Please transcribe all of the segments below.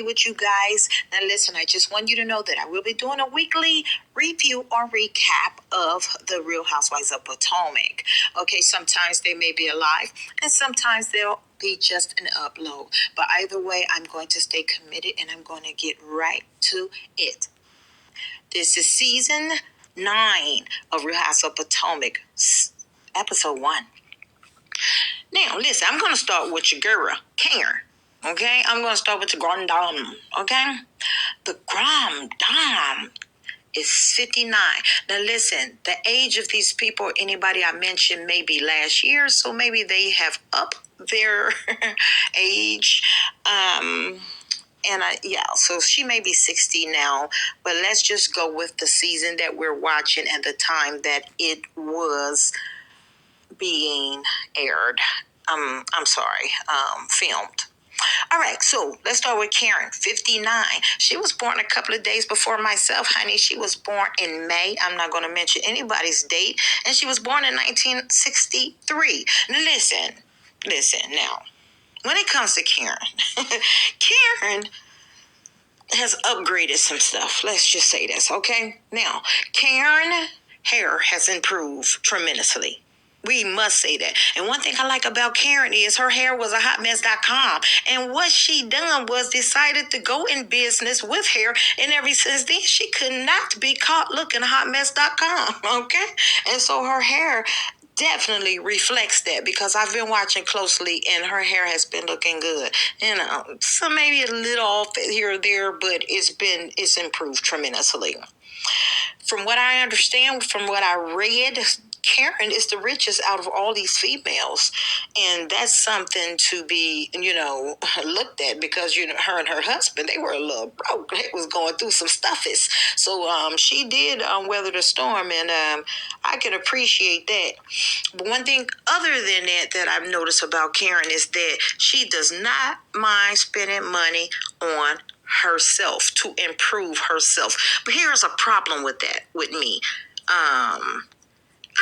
be with you guys. Now listen, I just want you to know that I will be doing a weekly review or recap of the Real Housewives of Potomac. Okay, sometimes they may be alive and sometimes they'll be just an upload. But either way, I'm going to stay committed and I'm going to get right to it. This is season 9 of Real Housewives of Potomac, episode 1. Now, listen, I'm going to start with your girl, Karen. Okay? I'm going to start with the Grand Dame. Okay? The Grand Dame is 59. Now, listen, the age of these people, anybody I mentioned maybe last year, so maybe they have upped their age. So she may be 60 now, but let's just go with the season that we're watching and the time that it was being aired. Filmed. All right, so let's start with Karen, 59. She was born a couple of days before myself, honey. She was born in May. I'm not going to mention anybody's date. And she was born in 1963. Now, listen now. When it comes to Karen, Karen has upgraded some stuff. Let's just say this, okay? Now, Karen hair has improved tremendously. We must say that. And one thing I like about Karen is her hair was a hotmess.com. And what she done was decided to go in business with hair. And ever since then, she could not be caught looking hotmess.com. Okay? And so her hair definitely reflects that because I've been watching closely and her hair has been looking good. So maybe a little off here or there, but it's improved tremendously. From what I understand, from what I read, Karen is the richest out of all these females. And that's something to be, looked at because, her and her husband, they were a little broke. They was going through some stuffies. So she did weather the storm, and I can appreciate that. But one thing other than that I've noticed about Karen is that she does not mind spending money on herself to improve herself. But here's a problem with that with me.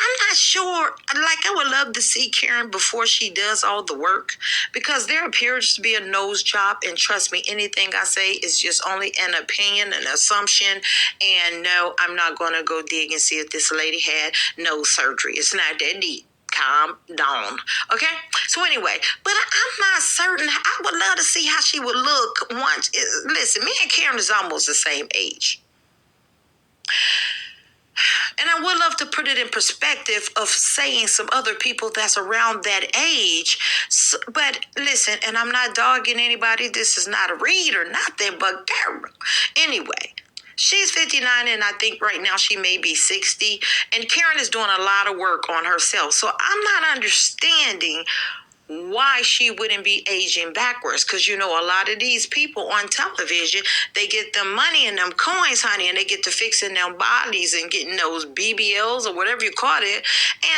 I'm not sure. I would love to see Karen before she does all the work because there appears to be a nose job. And trust me, anything I say is just only an opinion, an assumption. And no, I'm not going to go dig and see if this lady had nose surgery. It's not that deep. Calm down. Okay? So anyway, but I'm not certain. I would love to see how she would look once. Listen, me and Karen is almost the same age. And I would love to put it in perspective of saying some other people that's around that age. So, but listen, and I'm not dogging anybody. This is not a read or nothing, but girl. Anyway, she's 59 and I think right now she may be 60. And Karen is doing a lot of work on herself. So I'm not understanding why she wouldn't be aging backwards. Because, a lot of these people on television, they get the money and them coins, honey, and they get to fixing them bodies and getting those BBLs or whatever you call it.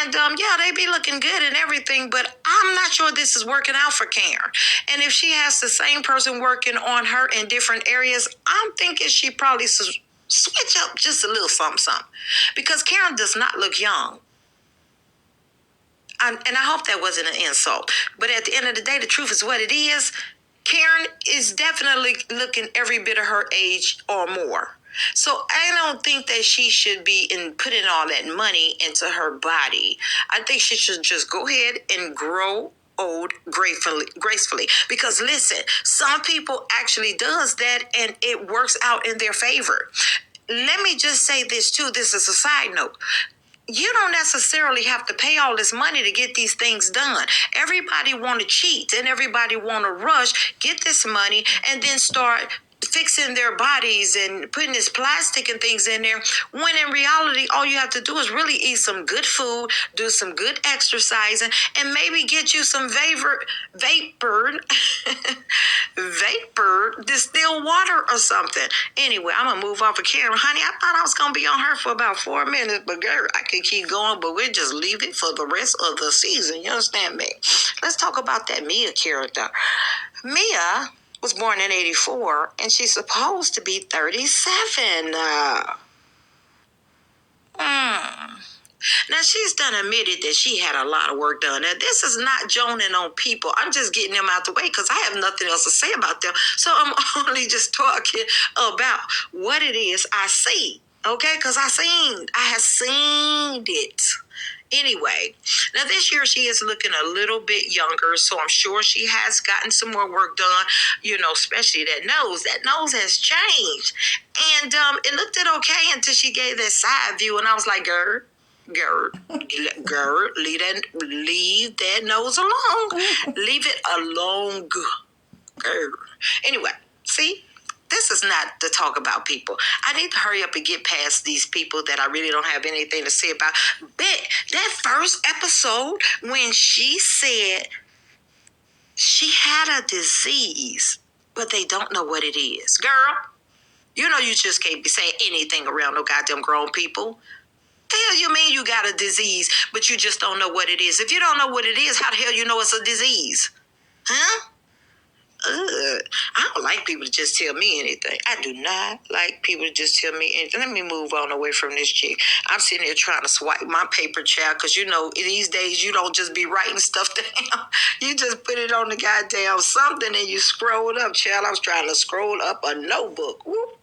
And, they be looking good and everything, but I'm not sure this is working out for Karen. And if she has the same person working on her in different areas, I'm thinking she probably switch up just a little something. Because Karen does not look young. And I hope that wasn't an insult. But at the end of the day, the truth is what it is. Karen is definitely looking every bit of her age or more. So I don't think that she should be putting all that money into her body. I think she should just go ahead and grow old gracefully. Because listen, some people actually does that and it works out in their favor. Let me just say this too. This is a side note. You don't necessarily have to pay all this money to get these things done. Everybody want to cheat and everybody want to rush, get this money, and then start fixing their bodies and putting this plastic and things in there, when in reality, all you have to do is really eat some good food, do some good exercising, and maybe get you some vapor distilled water or something. Anyway, I'm going to move off of Karen. Honey, I thought I was going to be on her for about 4 minutes, but girl, I could keep going, but we'll just leave it for the rest of the season. You understand me? Let's talk about that Mia character. Mia was born in 84, and she's supposed to be 37. Now, she's done admitted that she had a lot of work done. Now, this is not joning on people. I'm just getting them out the way because I have nothing else to say about them. So I'm only just talking about what it is I see. Okay? Because I have seen it. Anyway, now this year she is looking a little bit younger, so I'm sure she has gotten some more work done, especially that nose. That nose has changed. And it looked okay until she gave that side view, and I was like, girl, leave that nose alone. Leave it alone, girl. Anyway, see? This is not to talk about people. I need to hurry up and get past these people that I really don't have anything to say about. But that first episode, when she said she had a disease, but they don't know what it is. Girl, you just can't be saying anything around no goddamn grown people. The hell you mean you got a disease, but you just don't know what it is? If you don't know what it is, how the hell you know it's a disease? Huh? I don't like people to just tell me anything. I do not like people to just tell me anything. Let me move on away from this chick. I'm sitting here trying to swipe my paper, child, because these days you don't just be writing stuff down. You just put it on the goddamn something and you scroll up, child. I was trying to scroll up a notebook. Whoop.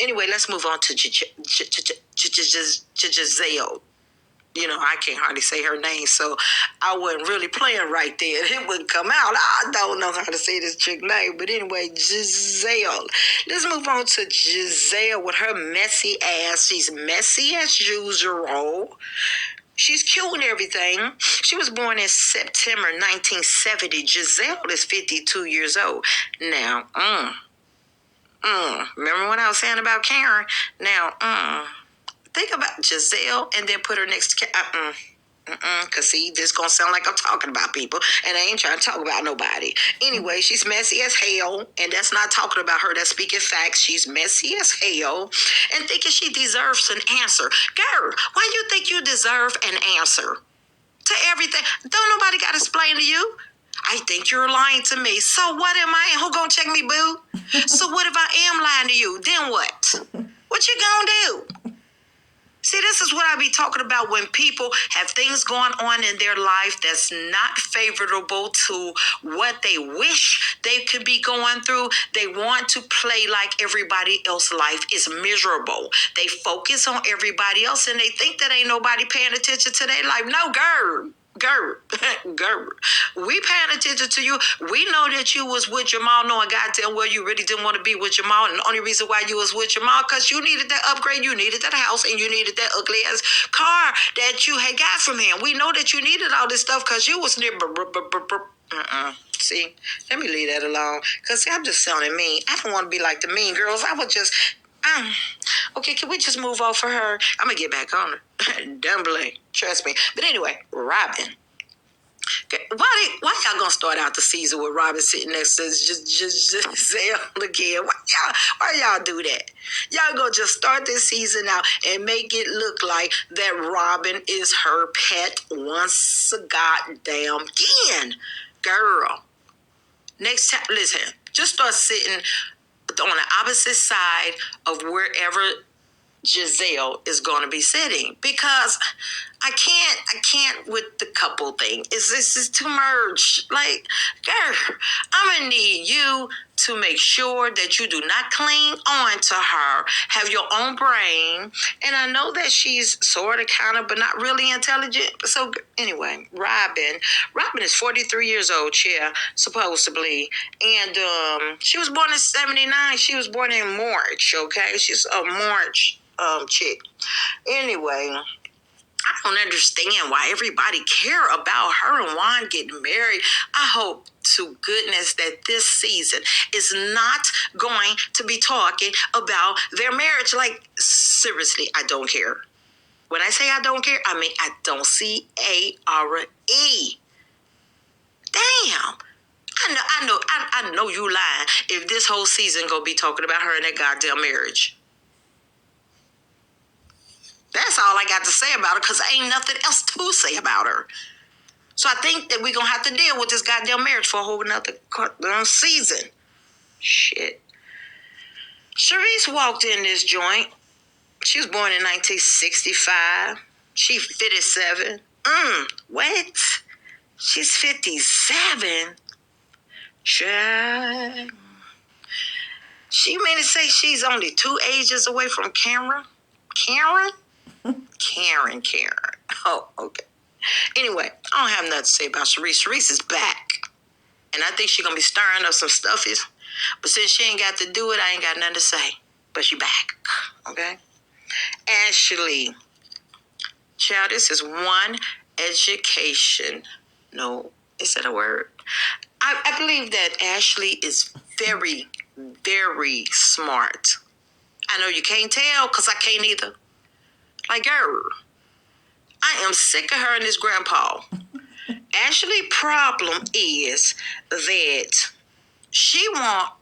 Anyway, let's move on to Giselle. I can't hardly say her name, so I wasn't really playing right there. It wouldn't come out. I don't know how to say this chick name, but anyway, Giselle. Let's move on to Giselle with her messy ass. She's messy as usual. She's cute and everything. She was born in September 1970. Giselle is 52 years old. Now, remember what I was saying about Karen? Now, think about Giselle and then put her next to Karen. Because see, this going to sound like I'm talking about people, and I ain't trying to talk about nobody. Anyway, she's messy as hell, and that's not talking about her. That's speaking facts. She's messy as hell and thinking she deserves an answer. Girl, why you think you deserve an answer to everything? Don't nobody got to explain to you. I think you're lying to me. So what am I? Who gonna check me, boo? So what if I am lying to you? Then what? What you gonna do? See, this is what I be talking about when people have things going on in their life that's not favorable to what they wish they could be going through. They want to play like everybody else's life is miserable. They focus on everybody else and they think that ain't nobody paying attention to their life. No, girl. We paying attention to you. We know that you was with Jamal, knowing goddamn well you really didn't want to be with Jamal, and the only reason why you was with Jamal because you needed that upgrade, you needed that house, and you needed that ugly ass car that you had got from him. We know that you needed all this stuff because you was near. See, let me leave that alone because I'm just sounding mean. I don't want to be like the mean girls. I would just. Okay, can we just move on for her? I'm gonna get back on her. Don't blame. Trust me. But anyway, Robin. Why y'all gonna start out the season with Robin sitting next to Giselle again? Why y'all do that? Y'all gonna just start this season out and make it look like that Robin is her pet once a goddamn again. Girl. Next time, listen, just start sitting on the opposite side of wherever Giselle is going to be sitting because I can't with the couple thing. This is too much. Like, girl, I'm gonna need you to make sure that you do not cling on to her. Have your own brain, and I know that she's sort of, kind of, but not really intelligent. So anyway, Robin is 43 years old, supposedly, and she was born in 79. She was born in March. Okay, she's a March chick. Anyway, I don't understand why everybody care about her and Juan getting married. I hope to goodness that this season is not going to be talking about their marriage. Like, seriously, I don't care. When I say I don't care, I mean I don't see A-R-E. Damn. I know you lying if this whole season gonna be talking about her and that goddamn marriage. That's all I got to say about her because ain't nothing else to say about her. So I think that we're going to have to deal with this goddamn marriage for a whole another season. Shit. Sharice walked in this joint. She was born in 1965. She 57. What? She's 57. Child. She mean to say she's only 2 ages away from Karen? Karen? Karen. Oh, okay. Anyway, I don't have nothing to say about Sharice. Sharice is back. And I think she's going to be stirring up some stuffies. But since she ain't got to do it, I ain't got nothing to say. But she back. Okay? Ashley. Child, this is one education. No, is that a word? I believe that Ashley is very, very smart. I know you can't tell because I can't either. Like, girl, I am sick of her and this grandpa. Ashley's problem is that she want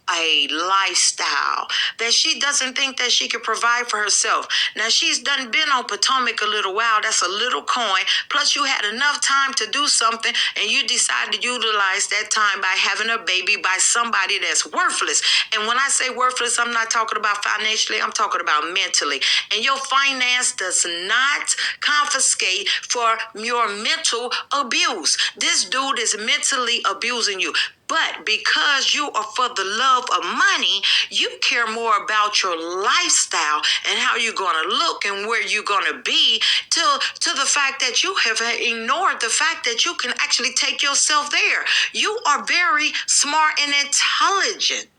a lifestyle that she doesn't think that she can provide for herself. Now, she's been on Potomac a little while. That's a little coin. Plus, you had enough time to do something, and you decided to utilize that time by having a baby by somebody that's worthless. And when I say worthless, I'm not talking about financially. I'm talking about mentally. And your finance does not confiscate for your mental abuse. This dude is mentally abusing you. But because you are for the love of money, you care more about your lifestyle and how you're going to look and where you're going to be to the fact that you have ignored the fact that you can actually take yourself there. You are very smart and intelligent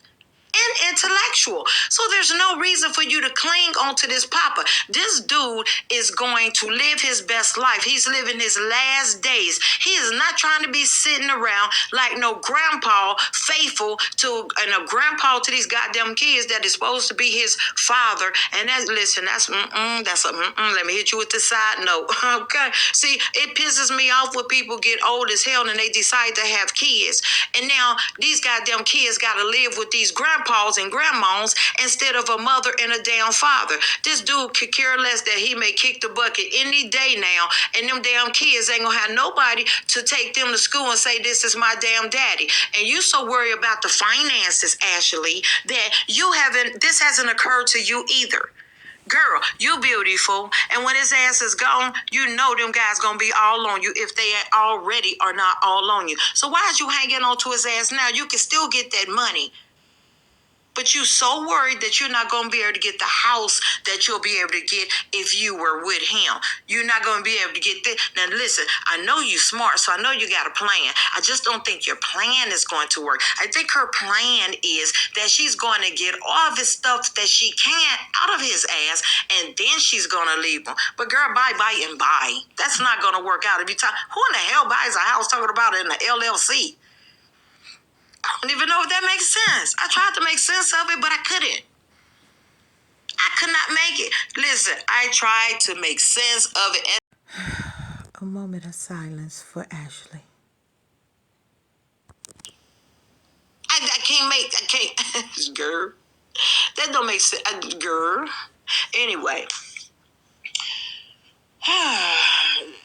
and intellectual. So there's no reason for you to cling onto this papa. This dude is going to live his best life. He's living his last days. He is not trying to be sitting around like no grandpa, faithful to, and a grandpa to these goddamn kids that is supposed to be his father. And that, listen, that's let me hit you with the side note. Okay. See, it pisses me off when people get old as hell and they decide to have kids. And now these goddamn kids got to live with these grandpas and grandmas instead of a mother and a damn father. This dude could care less that he may kick the bucket any day now, and them damn kids ain't gonna have nobody to take them to school and say, this is my damn daddy. And you so worried about the finances, Ashley, that this hasn't occurred to you either. Girl, you beautiful. And when his ass is gone, you know them guys gonna be all on you if they already are not all on you. So why is you hanging on to his ass now? You can still get that money. But you so worried that you're not going to be able to get the house that you'll be able to get if you were with him. You're not going to be able to get that. Now, listen, I know you're smart, so I know you got a plan. I just don't think your plan is going to work. I think her plan is that she's going to get all this stuff that she can out of his ass, and then she's going to leave him. But girl, bye, and bye. That's not going to work out. Who in the hell buys a house talking about it in the LLC? I don't even know if that makes sense. I tried to make sense of it, but I couldn't. I could not make it. Listen, I tried to make sense of it. A moment of silence for Ashley. I can't. Girl. That don't make sense. Girl. Anyway.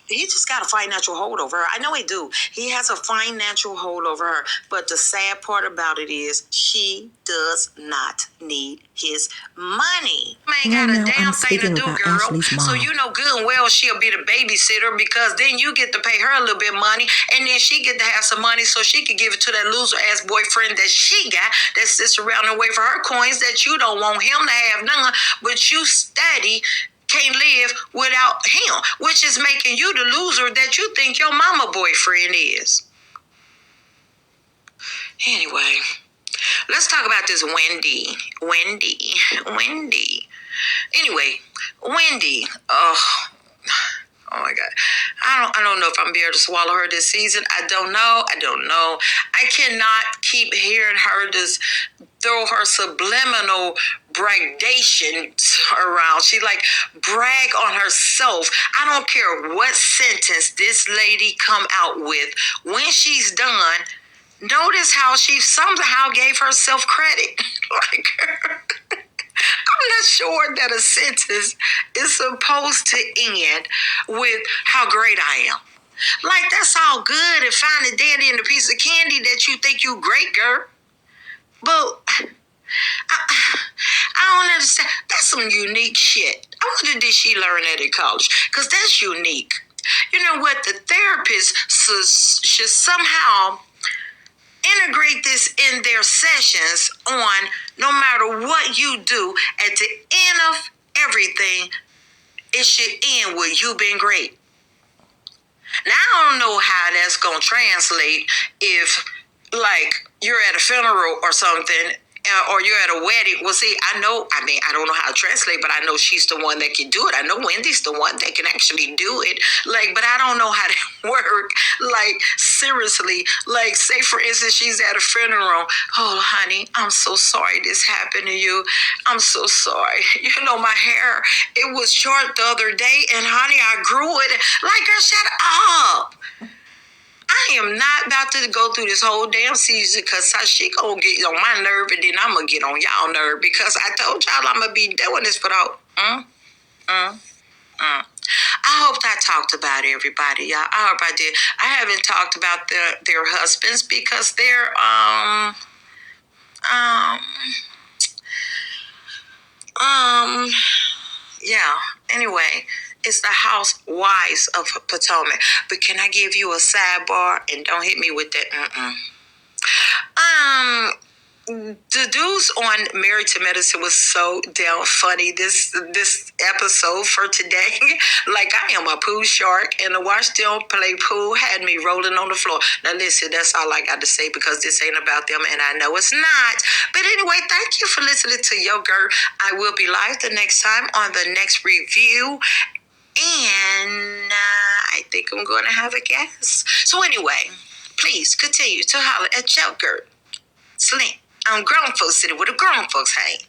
He just got a financial hold over her. I know he do. He has a financial hold over her. But the sad part about it is she does not need his money. Man, got a damn thing to do, girl. So you know good and well she'll be the babysitter because then you get to pay her a little bit of money and then she get to have some money so she can give it to that loser ass boyfriend that she got that sits around and wait for her coins that you don't want him to have none, but you steady can't live without him, which is making you the loser that you think your mama boyfriend is. Anyway, let's talk about this Wendy. Anyway, Wendy. Oh my God. I don't know if I'm gonna be able to swallow her this season. I don't know. I cannot keep hearing her just throw her subliminal braggations around. She like brag on herself. I don't care what sentence this lady come out with. When she's done, notice how she somehow gave herself credit. Like, I'm not sure that a sentence is supposed to end with how great I am. Like, that's all good and fine and dandy and a piece of candy that you think you great, girl. But I don't understand. That's some unique shit. I wonder did she learn that in college? Because that's unique. You know what? The therapist should somehow integrate this in their sessions on no matter what you do, at the end of everything, it should end with you being great. Now, I don't know how that's going to translate if, like, you're at a funeral or something, or you're at a wedding. Well, see, I don't know how to translate, but I know she's the one that can do it. I know Wendy's the one that can actually do it. Like, but I don't know how to work. Like, seriously, like, say, for instance, she's at a funeral. Oh, honey, I'm so sorry this happened to you. I'm so sorry. You know, my hair, it was short the other day, and honey, I grew it. Like, girl, shut up. I am not about to go through this whole damn season because she gonna get on my nerve and then I'm gonna get on y'all nerve because I told y'all I'm gonna be doing this without. I hope I talked about everybody, y'all. I hope I did. I haven't talked about their husbands because they're yeah. Anyway, it's the housewives of Potomac. But can I give you a sidebar? And don't hit me with that. The dudes on Married to Medicine was so damn funny this episode for today. Like, I am a pool shark, and to watch them play pool had me rolling on the floor. Now listen, that's all I got to say because this ain't about them, and I know it's not. But anyway, thank you for listening to Yo Girl. I will be live the next time on the next review. And I think I'm going to have a guest. So anyway, please continue to holler at Yo Girl Slim on Grown Folks City with the grown folks hang.